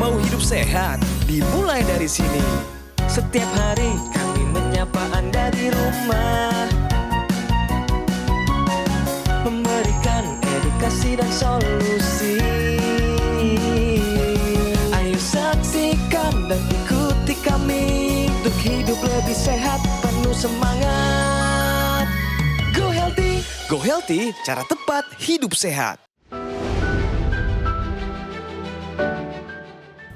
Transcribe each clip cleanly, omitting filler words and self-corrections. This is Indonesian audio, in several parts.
Mau hidup sehat, dimulai dari sini. Setiap hari kami menyapa Anda di rumah, memberikan edukasi dan solusi. Ayo saksikan dan ikuti kami untuk hidup lebih sehat, penuh semangat. Go Healthy. Go Healthy, cara tepat hidup sehat.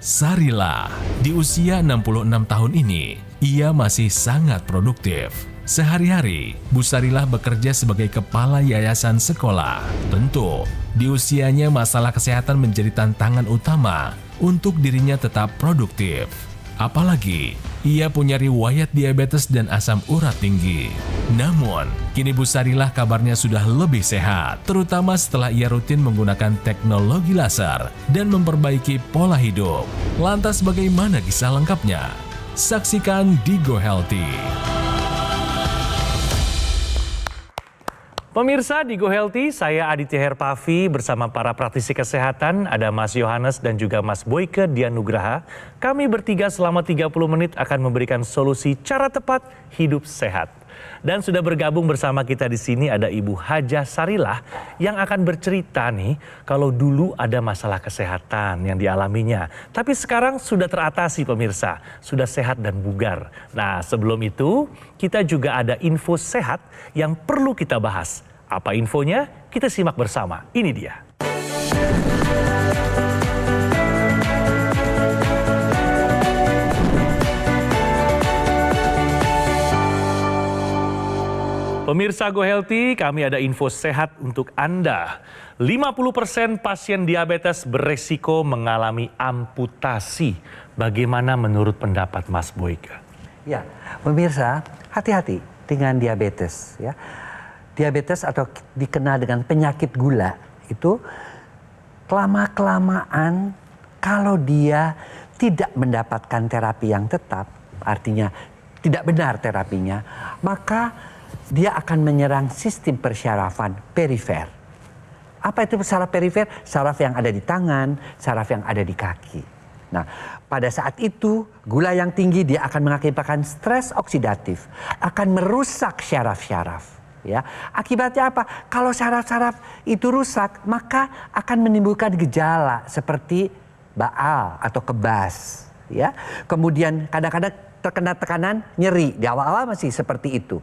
Sarila, di usia 66 tahun ini, ia masih sangat produktif. Sehari-hari, Bu Sarila bekerja sebagai kepala yayasan sekolah. Tentu, di usianya masalah kesehatan menjadi tantangan utama untuk dirinya tetap produktif. Apalagi, ia punya riwayat diabetes dan asam urat tinggi. Namun, kini Bu Sarila kabarnya sudah lebih sehat, terutama setelah ia rutin menggunakan teknologi laser dan memperbaiki pola hidup. Lantas bagaimana kisah lengkapnya? Saksikan di Go Healthy. Pemirsa di Go Healthy, saya Aditya Herpavi bersama para praktisi kesehatan, ada Mas Yohanes dan juga Mas Boyke Dianugraha. Kami bertiga selama 30 menit akan memberikan solusi cara tepat hidup sehat. Dan sudah bergabung bersama kita di sini ada Ibu Hajah Sarilah yang akan bercerita nih kalau dulu ada masalah kesehatan yang dialaminya. Tapi sekarang sudah teratasi pemirsa, sudah sehat dan bugar. Nah sebelum itu kita juga ada info sehat yang perlu kita bahas. Apa infonya? Kita simak bersama. Ini dia. Pemirsa Go Healthy, kami ada info sehat untuk Anda. 50% pasien diabetes beresiko mengalami amputasi. Bagaimana menurut pendapat Mas Boyke? Ya, pemirsa, hati-hati dengan diabetes. Ya, diabetes atau dikenal dengan penyakit gula itu kelamaan kalau dia tidak mendapatkan terapi yang tetap, artinya tidak benar terapinya, maka dia akan menyerang sistem persyarafan perifer. Apa itu saraf perifer? Saraf yang ada di tangan, saraf yang ada di kaki. Nah, pada saat itu gula yang tinggi dia akan mengakibatkan stres oksidatif, akan merusak syaraf-syaraf. Ya, akibatnya apa? Kalau syaraf-syaraf itu rusak, maka akan menimbulkan gejala seperti baal atau kebas. Ya, kemudian kadang-kadang terkena tekanan, nyeri. Di awal-awal masih seperti itu.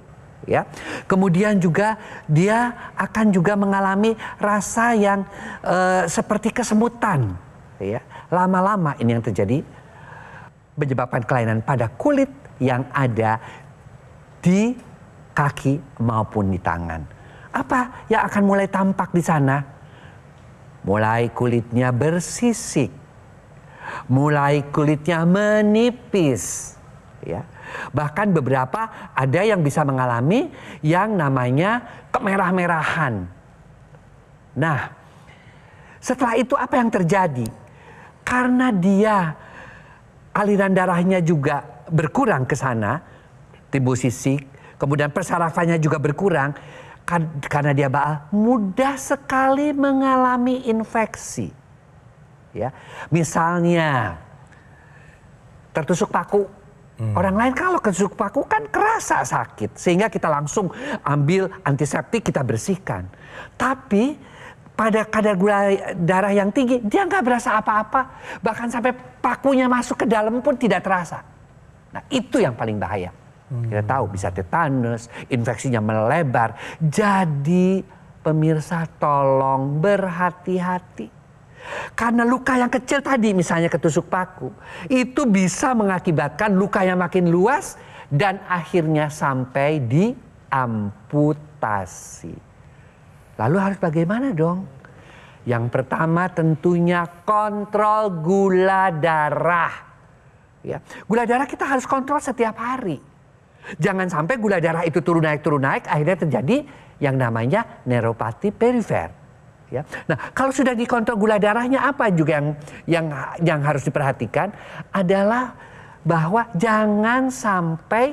Ya, kemudian juga dia akan juga mengalami rasa yang seperti kesemutan. Ya, lama-lama ini yang terjadi menyebabkan kelainan pada kulit yang ada di kaki maupun di tangan. Apa yang akan mulai tampak di sana? Mulai kulitnya bersisik, mulai kulitnya menipis. Ya. Bahkan beberapa ada yang bisa mengalami yang namanya kemerah-merahan. Nah, setelah itu apa yang terjadi? Karena dia aliran darahnya juga berkurang ke sana, timbul sisik, kemudian persarafannya juga berkurang, karena dia baal, mudah sekali mengalami infeksi. Ya, misalnya tertusuk paku. Orang lain kalau ketusuk paku kan kerasa sakit. Sehingga kita langsung ambil antiseptik, kita bersihkan. Tapi pada kadar gula darah yang tinggi, dia nggak berasa apa-apa. Bahkan sampai pakunya masuk ke dalam pun tidak terasa. Nah itu yang paling bahaya. Kita tahu bisa tetanus, infeksinya melebar. Jadi pemirsa tolong berhati-hati. Karena luka yang kecil tadi misalnya ketusuk paku, itu bisa mengakibatkan luka yang makin luas dan akhirnya sampai di amputasi. Lalu harus bagaimana dong? Yang pertama tentunya kontrol gula darah. Ya, gula darah kita harus kontrol setiap hari. Jangan sampai gula darah itu turun naik, akhirnya terjadi yang namanya neuropati perifer. Ya. Nah, kalau sudah dikontrol gula darahnya, apa juga yang harus diperhatikan adalah bahwa jangan sampai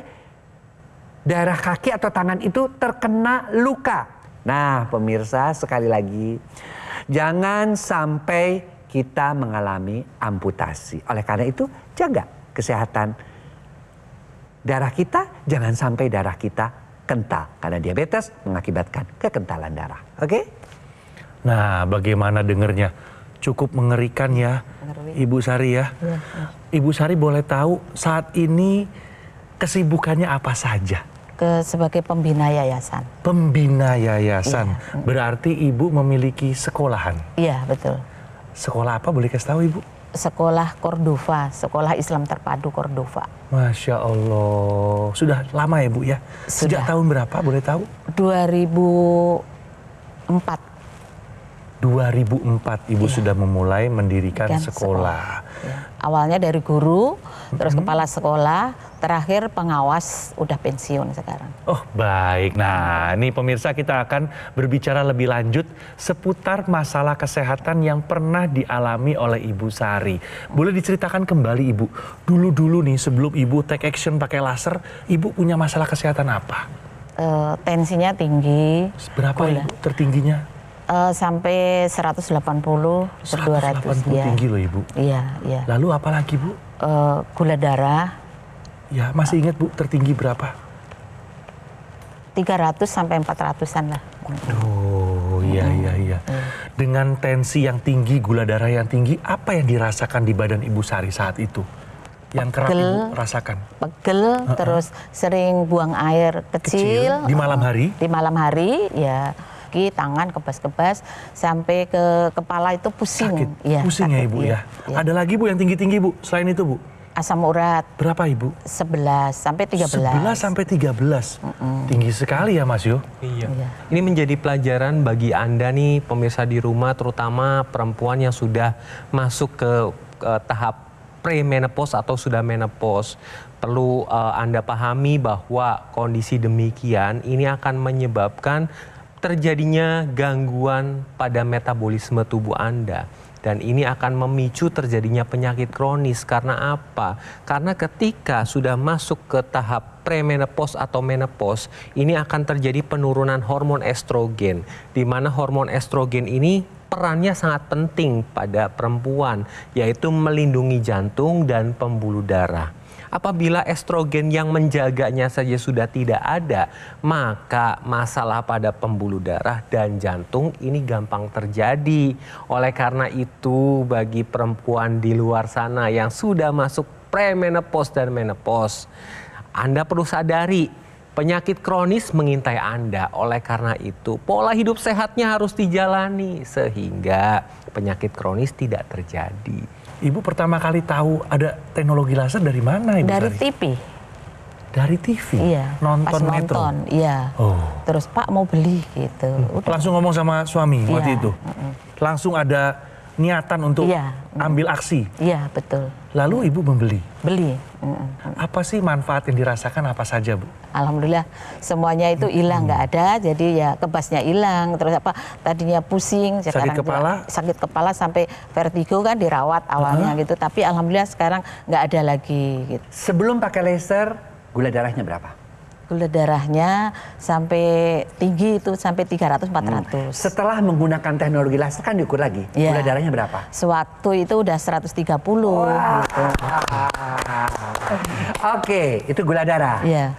darah kaki atau tangan itu terkena luka. Nah, pemirsa sekali lagi, jangan sampai kita mengalami amputasi. Oleh karena itu, jaga kesehatan darah kita, jangan sampai darah kita kental. Karena diabetes mengakibatkan kekentalan darah. Oke? Nah, bagaimana dengernya? Cukup mengerikan ya, Ibu Sari ya. Ibu Sari boleh tahu saat ini kesibukannya apa saja? Sebagai pembina yayasan. Pembina yayasan. Berarti Ibu memiliki sekolahan. Iya, betul. Sekolah apa boleh kasih tahu Ibu? Sekolah Cordova, Sekolah Islam Terpadu Cordova. Masya Allah. Sudah lama ya Bu ya? Sejak tahun berapa boleh tahu? 2004. 2004 Ibu sudah memulai mendirikan sekolah. Ya. Awalnya dari guru, terus kepala sekolah, terakhir pengawas, udah pensiun sekarang. Oh baik, nah ini pemirsa kita akan berbicara lebih lanjut seputar masalah kesehatan yang pernah dialami oleh Ibu Sari. Boleh diceritakan kembali Ibu, dulu-dulu nih sebelum Ibu take action pakai laser, Ibu punya masalah kesehatan apa? Tensinya tinggi. Berapa Ibu tertingginya? Sampai 180 per 200. 180 tinggi loh Ibu. Iya, iya. Lalu apa lagi Bu? Gula darah. Ya masih ingat Bu tertinggi berapa? 300 sampai 400-an lah. Oh iya. Dengan tensi yang tinggi, gula darah yang tinggi, apa yang dirasakan di badan Ibu Sari saat itu? Yang kerap Ibu rasakan? Pegel, terus sering buang air kecil. Di malam hari? Di malam hari, ya. Tangan kebas-kebas sampai ke kepala itu pusing. Sakit? Ya, pusing ya sakit, Ibu ya? Ada lagi Bu yang tinggi-tinggi Bu, selain itu Bu? Asam urat. Berapa Ibu? 11 sampai 13. 11 sampai 13. Tinggi sekali ya Mas Yo? Iya. Ini menjadi pelajaran bagi Anda nih pemirsa di rumah, terutama perempuan yang sudah masuk ke tahap premenopause atau sudah menopause. Perlu Anda pahami bahwa kondisi demikian ini akan menyebabkan terjadinya gangguan pada metabolisme tubuh Anda. Dan ini akan memicu terjadinya penyakit kronis. Karena apa? Karena ketika sudah masuk ke tahap premenopause atau menopause, ini akan terjadi penurunan hormon estrogen. Di mana hormon estrogen ini perannya sangat penting pada perempuan, yaitu melindungi jantung dan pembuluh darah. Apabila estrogen yang menjaganya saja sudah tidak ada, maka masalah pada pembuluh darah dan jantung ini gampang terjadi. Oleh karena itu, bagi perempuan di luar sana yang sudah masuk premenopause dan menopause, Anda perlu sadari penyakit kronis mengintai Anda. Oleh karena itu, pola hidup sehatnya harus dijalani sehingga penyakit kronis tidak terjadi. Ibu pertama kali tahu ada teknologi laser dari mana Ibu Dari Sari? TV. Dari TV? Iya. Nonton pas Metro? nonton, iya. Oh. Terus Pak mau beli gitu. Udah. Langsung ngomong sama suami waktu Iya. itu? Langsung ada niatan untuk Iya. ambil aksi? Iya, betul. Lalu Ibu membeli? Beli. Apa sih manfaat yang dirasakan apa saja Bu? Alhamdulillah semuanya itu hilang, nggak ada, jadi ya kebasnya hilang, terus apa tadinya pusing, sekarang sakit kepala sampai vertigo kan dirawat awalnya gitu, tapi alhamdulillah sekarang nggak ada lagi. Gitu. Sebelum pakai laser, gula darahnya berapa? Gula darahnya sampai tinggi itu sampai 300-400. Setelah menggunakan teknologi laser kan diukur lagi, gula darahnya berapa? Sewaktu itu udah 130. Gitu. Oke, itu gula darah. Iya.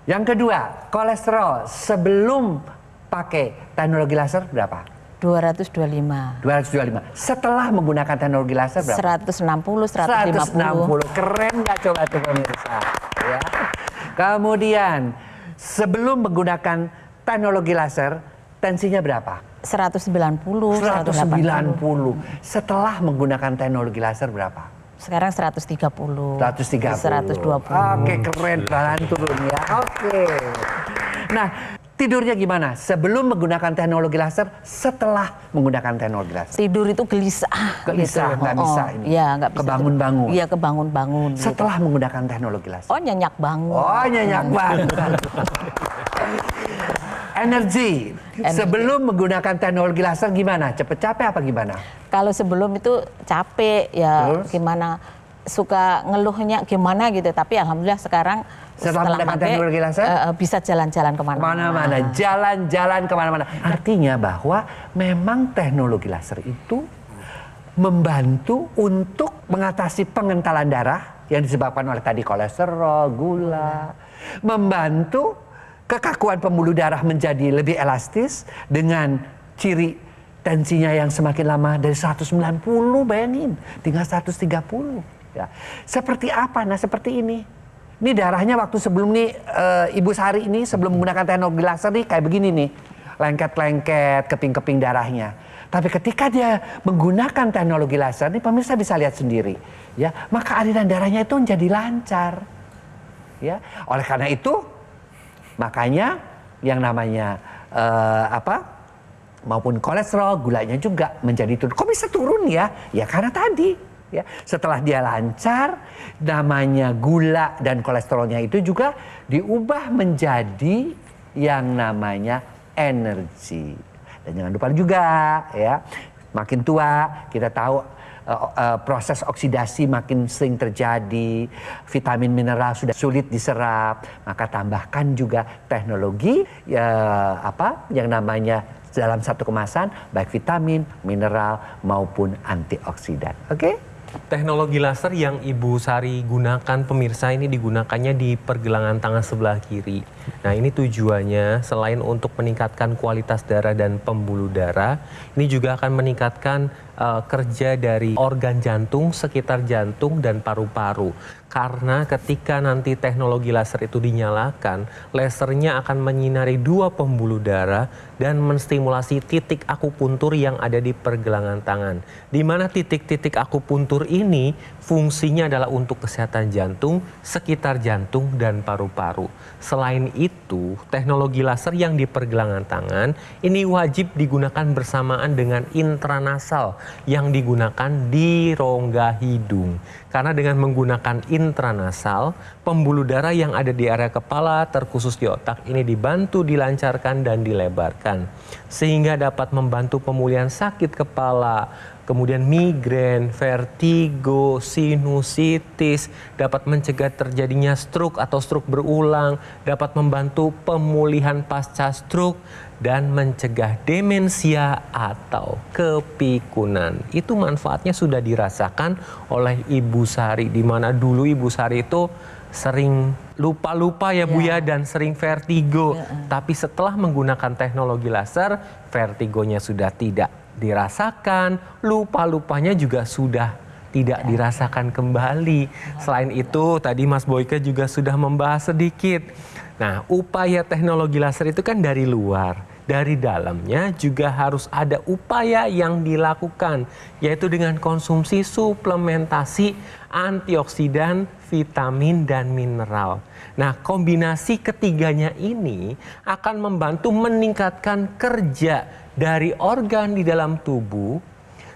Yang kedua, kolesterol sebelum pakai teknologi laser berapa? 225. 225. Setelah menggunakan teknologi laser berapa? 160, 150. Keren nggak coba tuh pemirsa? Ya. Kemudian sebelum menggunakan teknologi laser, tensinya berapa? 190, 190. Setelah menggunakan teknologi laser berapa? Sekarang 130. 130. 120. Oke, keren, pelan turun ya. Oke. Nah, tidurnya gimana? Sebelum menggunakan teknologi laser, setelah menggunakan teknologi laser? Tidur itu gelisah. Gelisah, gitu. nggak bisa ini. Iya, nggak bisa. Kebangun-bangun. Iya, kebangun-bangun. Setelah menggunakan teknologi laser? Oh, nyenyak bangun. Oh, nyenyak banget. Energi. Sebelum menggunakan teknologi laser gimana? Cepet capek apa gimana? Kalau sebelum itu capek ya. Terus? Gimana? Suka ngeluhnya gimana gitu. Tapi alhamdulillah sekarang setelah menggunakan teknologi laser bisa jalan-jalan kemana-mana. Kemana-mana, jalan-jalan kemana-mana. Artinya bahwa memang teknologi laser itu membantu untuk mengatasi pengentalan darah yang disebabkan oleh tadi kolesterol, gula, membantu kekakuan pembuluh darah menjadi lebih elastis dengan ciri tensinya yang semakin lama dari 190, bayangin, tinggal 130. Ya. Seperti apa? Nah, seperti ini. Ini darahnya waktu sebelum nih Ibu Sari ini sebelum menggunakan teknologi laser nih kayak begini nih. Lengket-lengket keping-keping darahnya. Tapi ketika dia menggunakan teknologi laser nih pemirsa bisa lihat sendiri, ya, maka aliran darahnya itu menjadi lancar. Ya. Oleh karena itu makanya yang namanya maupun kolesterol, gulanya juga menjadi turun. Kok bisa turun ya? Ya karena tadi, ya, setelah dia lancar, namanya gula dan kolesterolnya itu juga diubah menjadi yang namanya energi. Dan jangan lupa juga, ya, makin tua kita tahu proses oksidasi makin sering terjadi, vitamin mineral sudah sulit diserap, maka tambahkan juga teknologi yang namanya dalam satu kemasan baik vitamin, mineral maupun antioksidan. Oke? Teknologi laser yang Ibu Sari gunakan pemirsa ini digunakannya di pergelangan tangan sebelah kiri. Nah, ini tujuannya selain untuk meningkatkan kualitas darah dan pembuluh darah, ini juga akan meningkatkan kerja dari organ jantung, sekitar jantung dan paru-paru. Karena ketika nanti teknologi laser itu dinyalakan, lasernya akan menyinari dua pembuluh darah dan menstimulasi titik akupuntur yang ada di pergelangan tangan. Di mana titik-titik akupuntur ini fungsinya adalah untuk kesehatan jantung, sekitar jantung dan paru-paru. Selain itu, teknologi laser yang di pergelangan tangan ini wajib digunakan bersamaan dengan intranasal yang digunakan di rongga hidung. Karena dengan menggunakan intranasal, pembuluh darah yang ada di area kepala terkhusus di otak ini dibantu dilancarkan dan dilebarkan. Sehingga dapat membantu pemulihan sakit kepala, kemudian migrain, vertigo, sinusitis, dapat mencegah terjadinya stroke atau stroke berulang, dapat membantu pemulihan pasca stroke, dan mencegah demensia atau kepikunan. Itu manfaatnya sudah dirasakan oleh Ibu Sari, di mana dulu Ibu Sari itu sering lupa-lupa ya Bu ya, dan sering vertigo. Tapi setelah menggunakan teknologi laser, vertigonya sudah tidak dirasakan, lupa-lupanya juga sudah tidak dirasakan kembali. Selain itu, tadi Mas Boyke juga sudah membahas sedikit. Nah, upaya teknologi laser itu kan dari luar. Dari dalamnya juga harus ada upaya yang dilakukan, yaitu dengan konsumsi suplementasi antioksidan, vitamin, dan mineral. Nah, kombinasi ketiganya ini akan membantu meningkatkan kerja dari organ di dalam tubuh.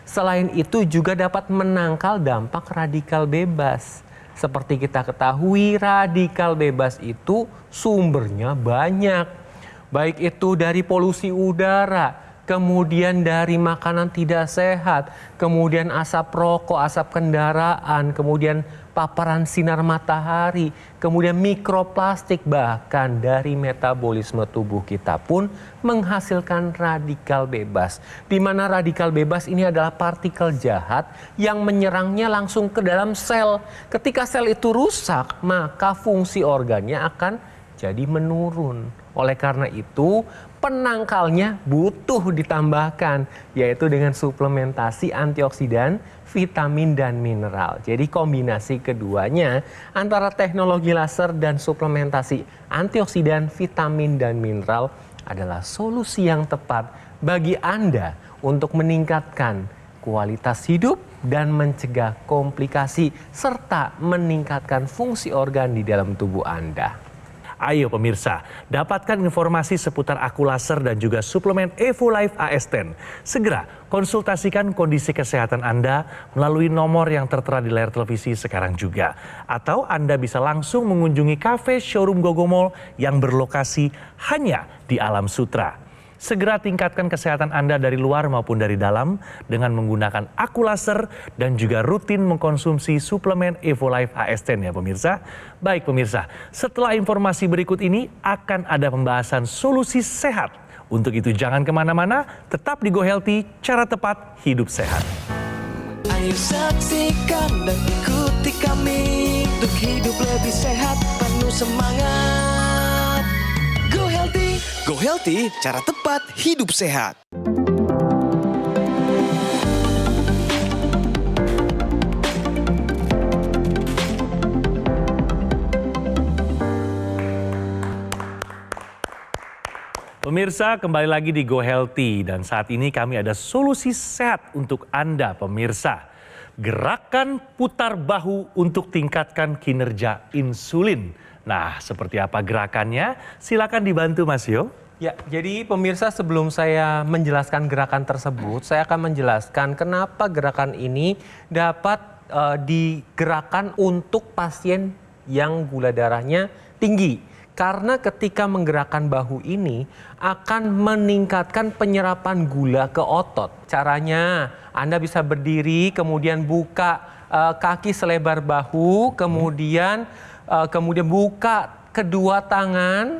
Selain itu juga dapat menangkal dampak radikal bebas. Seperti kita ketahui, radikal bebas itu sumbernya banyak. Baik itu dari polusi udara, kemudian dari makanan tidak sehat, kemudian asap rokok, asap kendaraan, kemudian paparan sinar matahari, kemudian mikroplastik, bahkan dari metabolisme tubuh kita pun menghasilkan radikal bebas. Di mana radikal bebas ini adalah partikel jahat yang menyerangnya langsung ke dalam sel. Ketika sel itu rusak, maka fungsi organnya akan jadi menurun. Oleh karena itu, penangkalnya butuh ditambahkan, yaitu dengan suplementasi antioksidan, vitamin, dan mineral. Jadi kombinasi keduanya antara teknologi laser dan suplementasi antioksidan, vitamin, dan mineral adalah solusi yang tepat bagi Anda untuk meningkatkan kualitas hidup dan mencegah komplikasi serta meningkatkan fungsi organ di dalam tubuh Anda. Ayo pemirsa, dapatkan informasi seputar aku laser dan juga suplemen Evolife AS10. Segera konsultasikan kondisi kesehatan Anda melalui nomor yang tertera di layar televisi sekarang juga. Atau Anda bisa langsung mengunjungi kafe showroom Gogomall yang berlokasi hanya di Alam Sutra. Segera tingkatkan kesehatan Anda dari luar maupun dari dalam dengan menggunakan aku laser dan juga rutin mengkonsumsi suplemen Evolife AS10 ya pemirsa. Baik pemirsa, setelah informasi berikut ini akan ada pembahasan solusi sehat. Untuk itu jangan kemana-mana, tetap di Go Healthy, cara tepat hidup sehat. Ayo saksikan dan ikuti kami untuk hidup lebih sehat, penuh semangat. Go Healthy, cara tepat hidup sehat. Pemirsa, kembali lagi di Go Healthy dan saat ini kami ada solusi sehat untuk Anda pemirsa. Gerakan putar bahu untuk tingkatkan kinerja insulin. Nah, seperti apa gerakannya? Silakan dibantu Mas Yo. Ya, jadi pemirsa sebelum saya menjelaskan gerakan tersebut, saya akan menjelaskan kenapa gerakan ini dapat digerakkan untuk pasien yang gula darahnya tinggi. Karena ketika menggerakkan bahu ini akan meningkatkan penyerapan gula ke otot. Caranya Anda bisa berdiri, kemudian buka kaki selebar bahu, kemudian buka kedua tangan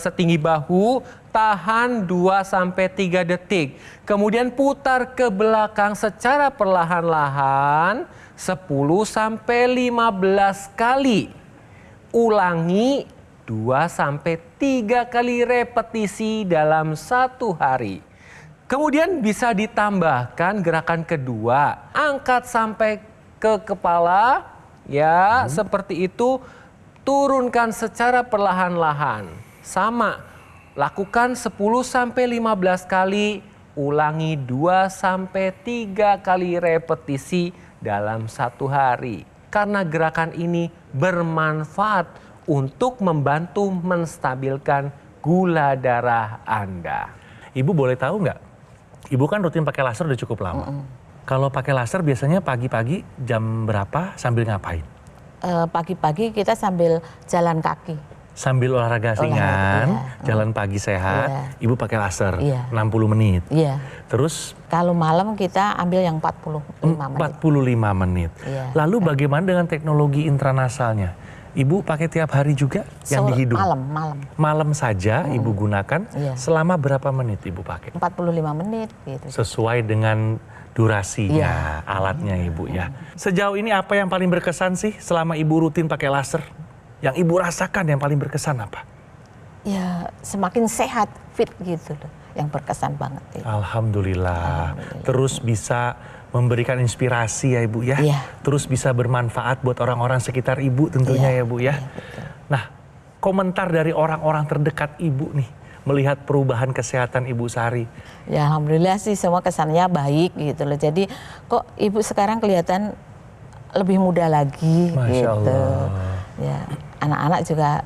setinggi bahu, tahan 2-3 detik. Kemudian putar ke belakang secara perlahan-lahan 10-15 kali. Ulangi 2-3 kali repetisi dalam 1 hari. Kemudian bisa ditambahkan gerakan kedua, angkat sampai ke kepala, ya seperti itu, turunkan secara perlahan-lahan. Sama, lakukan 10-15 kali, ulangi 2-3 kali repetisi dalam 1 hari. Karena gerakan ini bermanfaat untuk membantu menstabilkan gula darah Anda. Ibu boleh tahu nggak? Ibu kan rutin pakai laser udah cukup lama. Kalau pakai laser biasanya pagi-pagi jam berapa sambil ngapain? Pagi-pagi kita sambil jalan kaki. Sambil olahraga ringan, jalan pagi sehat, Ibu pakai laser 60 menit. Iya. Terus? Kalau malam kita ambil yang 45 menit. 45 menit. Iya. Lalu bagaimana dengan teknologi intranasalnya? Ibu pakai tiap hari juga yang di hidung? Malam. Malam saja Ibu gunakan, selama berapa menit Ibu pakai? 45 menit. Gitu. Sesuai dengan durasinya, alatnya Ibu ya. Sejauh ini apa yang paling berkesan sih selama Ibu rutin pakai laser? Yang Ibu rasakan yang paling berkesan apa? Ya semakin sehat, fit gitu loh. Yang berkesan banget. Itu. Alhamdulillah. Terus bisa memberikan inspirasi ya Ibu ya. Terus bisa bermanfaat buat orang-orang sekitar Ibu tentunya ya Bu ya. Nah, komentar dari orang-orang terdekat Ibu nih melihat perubahan kesehatan Ibu Sari. Ya alhamdulillah sih semua kesannya baik gitu loh. Jadi kok Ibu sekarang kelihatan lebih muda lagi. Masya gitu. Allah. Ya, anak-anak juga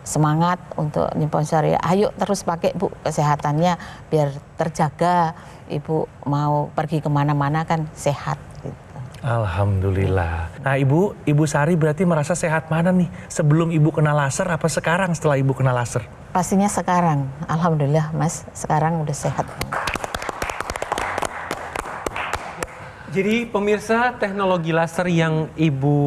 semangat untuk nyponsori. Ayo terus pakai Bu, kesehatannya biar terjaga. Ibu mau pergi kemana-mana kan sehat. Gitu. Alhamdulillah. Nah Ibu Sari berarti merasa sehat mana nih? Sebelum Ibu kena laser apa sekarang setelah Ibu kena laser? Pastinya sekarang. Alhamdulillah Mas, sekarang udah sehat. Jadi pemirsa, teknologi laser yang Ibu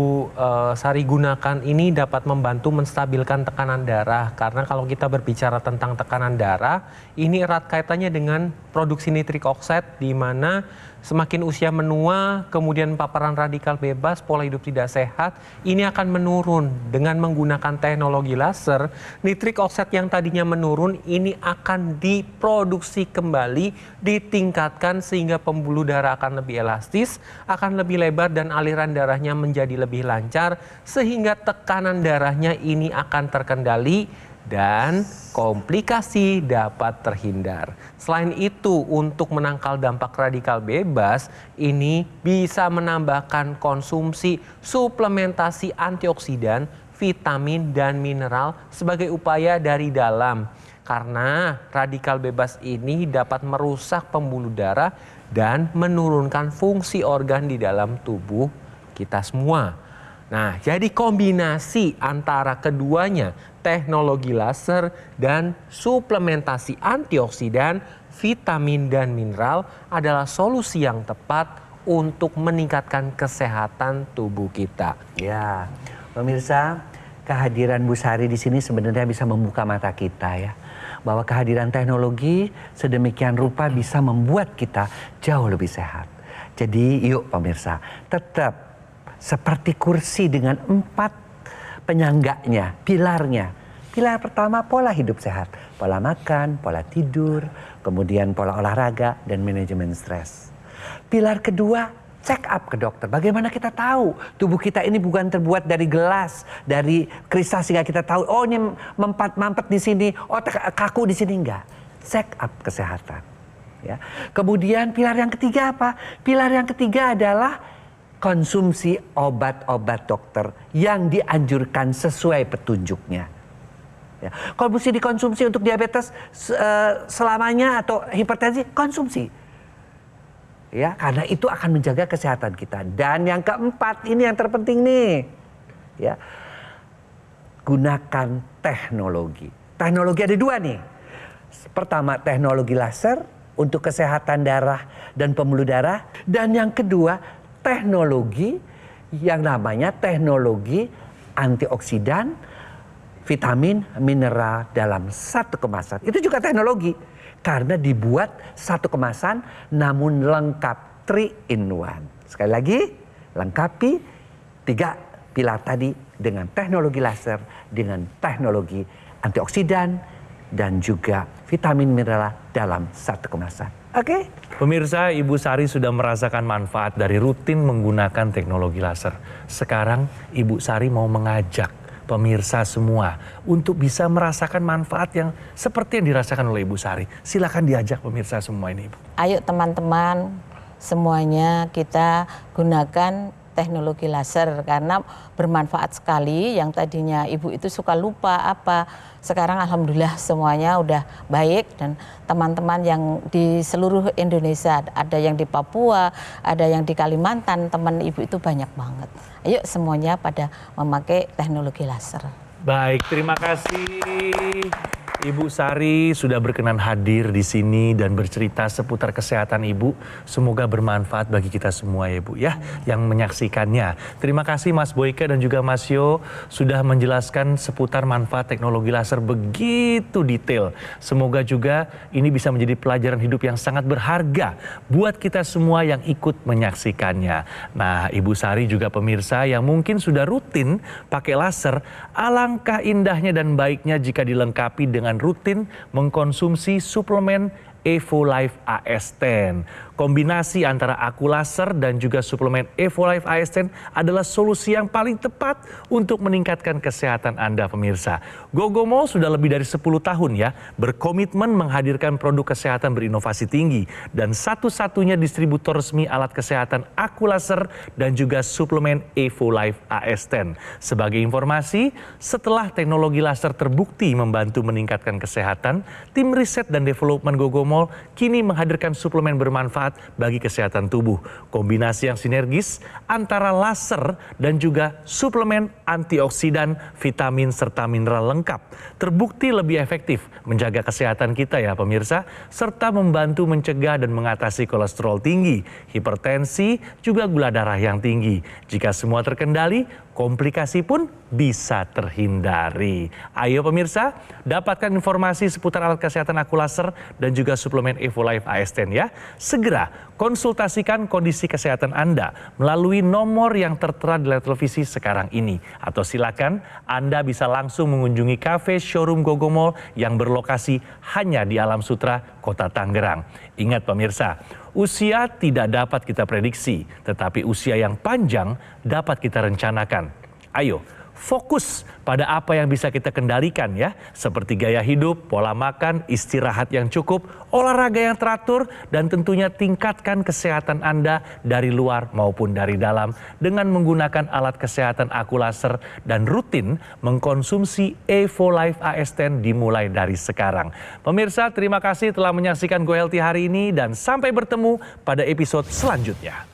Sari gunakan ini dapat membantu menstabilkan tekanan darah. Karena kalau kita berbicara tentang tekanan darah, ini erat kaitannya dengan produksi nitrik oxide, di mana semakin usia menua, kemudian paparan radikal bebas, pola hidup tidak sehat, ini akan menurun. Dengan menggunakan teknologi laser, nitrik oxide yang tadinya menurun, ini akan diproduksi kembali, ditingkatkan sehingga pembuluh darah akan lebih elastis, akan lebih lebar dan aliran darahnya menjadi lebih lancar, sehingga tekanan darahnya ini akan terkendali dan komplikasi dapat terhindar. Selain itu, untuk menangkal dampak radikal bebas, ini bisa menambahkan konsumsi suplementasi antioksidan, vitamin, dan mineral sebagai upaya dari dalam. Karena radikal bebas ini dapat merusak pembuluh darah dan menurunkan fungsi organ di dalam tubuh kita semua. Nah, jadi kombinasi antara keduanya, teknologi laser dan suplementasi antioksidan, vitamin dan mineral adalah solusi yang tepat untuk meningkatkan kesehatan tubuh kita. Ya, pemirsa, kehadiran Bu Sari di sini sebenarnya bisa membuka mata kita ya. Bahwa kehadiran teknologi sedemikian rupa bisa membuat kita jauh lebih sehat. Jadi yuk pemirsa, tetap seperti kursi dengan 4 penyangganya, pilarnya. Pilar pertama pola hidup sehat, pola makan, pola tidur, kemudian pola olahraga dan manajemen stres. Pilar kedua, check up ke dokter. Bagaimana kita tahu tubuh kita ini bukan terbuat dari gelas, dari kristal sehingga kita tahu oh ini mampet di sini, oh kaku di sini, enggak. Check up kesehatan. Ya. Kemudian pilar yang ketiga apa? Pilar yang ketiga adalah konsumsi obat-obat dokter yang dianjurkan sesuai petunjuknya. Ya. Kalau mesti dikonsumsi untuk diabetes selamanya atau hipertensi, konsumsi. Ya, karena itu akan menjaga kesehatan kita. Dan yang keempat, ini yang terpenting nih. Ya. Gunakan teknologi. Teknologi ada 2 nih. Pertama, teknologi laser untuk kesehatan darah dan pembuluh darah. Dan yang kedua, teknologi yang namanya teknologi antioksidan, vitamin, mineral dalam satu kemasan. Itu juga teknologi. Karena dibuat satu kemasan namun lengkap 3 in 1. Sekali lagi, lengkapi 3 pilar tadi dengan teknologi laser, dengan teknologi antioksidan, dan juga vitamin mineral dalam satu kemasan. Oke? Pemirsa, Ibu Sari sudah merasakan manfaat dari rutin menggunakan teknologi laser. Sekarang Ibu Sari mau mengajak pemirsa semua untuk bisa merasakan manfaat yang seperti yang dirasakan oleh Ibu Sari. Silakan diajak pemirsa semua ini, Ibu. Ayo teman-teman, semuanya kita gunakan teknologi laser karena bermanfaat sekali. Yang tadinya Ibu itu suka lupa apa, sekarang alhamdulillah semuanya udah baik. Dan teman-teman yang di seluruh Indonesia, ada yang di Papua, ada yang di Kalimantan, teman Ibu itu banyak banget. Ayo semuanya pada memakai teknologi laser. Baik, terima kasih Ibu Sari sudah berkenan hadir di sini dan bercerita seputar kesehatan Ibu. Semoga bermanfaat bagi kita semua ya Ibu ya, yang menyaksikannya. Terima kasih Mas Boyke dan juga Mas Yo sudah menjelaskan seputar manfaat teknologi laser begitu detail. Semoga juga ini bisa menjadi pelajaran hidup yang sangat berharga buat kita semua yang ikut menyaksikannya. Nah, Ibu Sari juga pemirsa yang mungkin sudah rutin pakai laser, alangkah indahnya dan baiknya jika dilengkapi dengan rutin mengkonsumsi suplemen Evo Life AS10. Kombinasi antara aku laser dan juga suplemen Evo Life AS10 adalah solusi yang paling tepat untuk meningkatkan kesehatan Anda pemirsa. Gogomall sudah lebih dari 10 tahun ya berkomitmen menghadirkan produk kesehatan berinovasi tinggi dan satu-satunya distributor resmi alat kesehatan aku laser dan juga suplemen Evo Life AS10. Sebagai informasi, setelah teknologi laser terbukti membantu meningkatkan kesehatan, tim riset dan development Gogomall kini menghadirkan suplemen bermanfaat bagi kesehatan tubuh. Kombinasi yang sinergis antara laser dan juga suplemen antioksidan, vitamin serta mineral lengkap terbukti lebih efektif menjaga kesehatan kita ya pemirsa, serta membantu mencegah dan mengatasi kolesterol tinggi, hipertensi, juga gula darah yang tinggi. Jika semua terkendali, komplikasi pun bisa terhindari. Ayo pemirsa, dapatkan informasi seputar alat kesehatan aku laser dan juga suplemen Evo Life AS10 ya. Segera konsultasikan kondisi kesehatan Anda melalui nomor yang tertera di layar televisi sekarang ini. Atau silakan Anda bisa langsung mengunjungi kafe showroom Gogomall yang berlokasi hanya di Alam Sutra, Kota Tangerang. Ingat pemirsa, usia tidak dapat kita prediksi, tetapi usia yang panjang dapat kita rencanakan. Ayo, fokus pada apa yang bisa kita kendalikan ya, seperti gaya hidup, pola makan, istirahat yang cukup, olahraga yang teratur, dan tentunya tingkatkan kesehatan Anda dari luar maupun dari dalam dengan menggunakan alat kesehatan aku laser dan rutin mengkonsumsi Evo Life AS10 dimulai dari sekarang. Pemirsa, terima kasih telah menyaksikan Go Healthy hari ini dan sampai bertemu pada episode selanjutnya.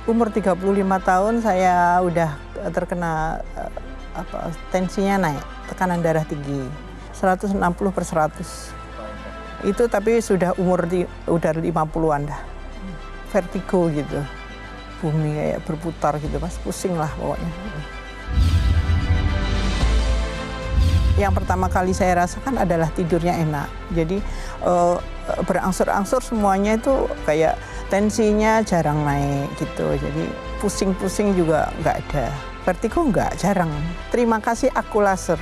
Umur 35 tahun saya udah terkena tensinya naik, tekanan darah tinggi, 160/100. Itu tapi sudah umur udah 50-an dah. Vertigo gitu. Bumi kayak berputar gitu, Mas, pusing lah pokoknya. Yang pertama kali saya rasakan adalah tidurnya enak. Jadi berangsur-angsur semuanya itu kayak tensinya jarang naik gitu. Jadi pusing-pusing juga nggak ada. Vertigo nggak, jarang. Terima kasih Aqualaser.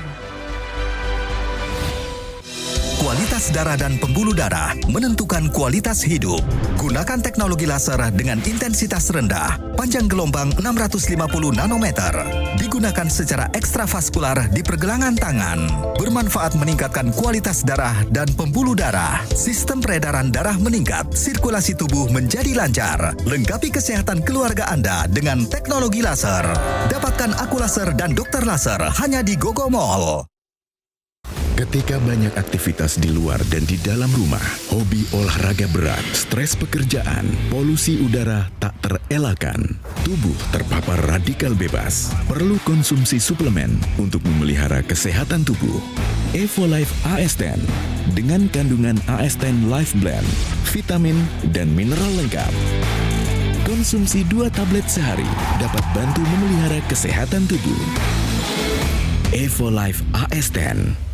Kualitas darah dan pembuluh darah menentukan kualitas hidup. Gunakan teknologi laser dengan intensitas rendah, panjang gelombang 650 nanometer. Digunakan secara ekstravaskular di pergelangan tangan. Bermanfaat meningkatkan kualitas darah dan pembuluh darah. Sistem peredaran darah meningkat, sirkulasi tubuh menjadi lancar. Lengkapi kesehatan keluarga Anda dengan teknologi laser. Dapatkan Aqualaser dan Dokter Laser hanya di Gogo Mall. Ketika banyak aktivitas di luar dan di dalam rumah, hobi olahraga berat, stres pekerjaan, polusi udara tak terelakkan, tubuh terpapar radikal bebas, perlu konsumsi suplemen untuk memelihara kesehatan tubuh. Evolife AS10 dengan kandungan AS10 Life Blend, vitamin dan mineral lengkap. Konsumsi 2 tablet sehari dapat bantu memelihara kesehatan tubuh. Evolife AS10.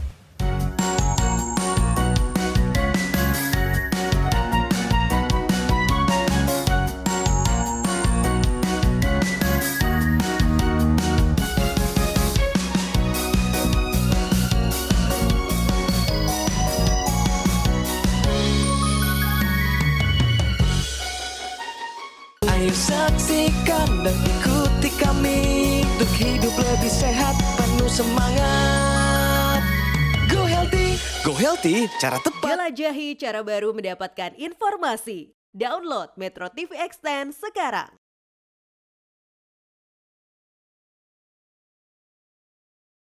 Ayo saksikan dan ikuti kami untuk hidup lebih sehat, penuh semangat. Go Healthy, cara tepat. Jelajahi cara baru mendapatkan informasi. Download Metro TV Extend sekarang.